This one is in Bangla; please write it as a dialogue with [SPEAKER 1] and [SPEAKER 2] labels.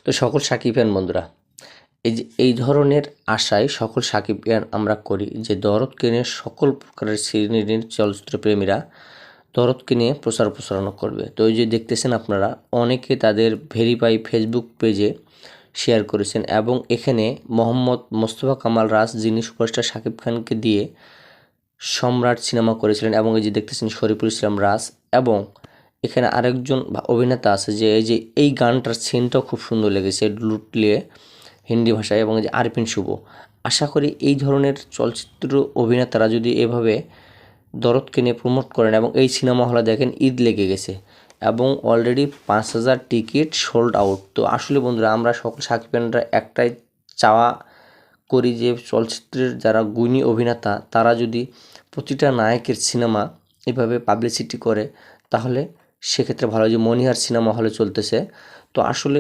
[SPEAKER 1] তো সকল সাকিব ফ্যান বন্ধুরা, এই ধরনের আশায় সকল সাকিব ফ্যান আমরা করি যে দরদকে নিয়ে সকল প্রকারের শ্রেণীর চলচ্চিত্র প্রেমীরা দরদকে নিয়ে প্রচারণা করবে। তো এই যে দেখতেছেন আপনারা, অনেকে তাদের ভেরিফাই ফেসবুক পেজে শেয়ার করেছেন এবং এখানে মোহাম্মদ মোস্তফা কামাল রাজ, যিনি সুপারস্টার সাকিব খানকে দিয়ে সম্রাট সিনেমা করেছিলেন, এবং এই যে দেখতেছেন শরীফুল ইসলাম রাজ, এবং এখানে আরেকজন অভিনেতা আছে যে এই গানটার সিনটাও খুব সুন্দর লেগেছে, লুটলিয়ে হিন্দি ভাষায়, এবং এই যে আরপিন শুভ। আশা করি এই ধরনের চলচ্চিত্র অভিনেতারা যদি এভাবে দরদকে নিয়ে প্রমোট করেন, এবং এই সিনেমা হলে দেখেন ঈদ লেগে গেছে এবং অলরেডি 5,000 টিকিট সোল্ড আউট। তো আসলে বন্ধুরা, আমরা সকল সাকিবিয়ানরা একটাই চাওয়া করি যে চলচ্চিত্রের যারা গুণী অভিনেতা তারা যদি প্রতিটা নায়কের সিনেমা এভাবে পাবলিসিটি করে তাহলে সেক্ষেত্রে ভালো। যে মনিহার সিনেমা হলে চলতেছে, তো আসলে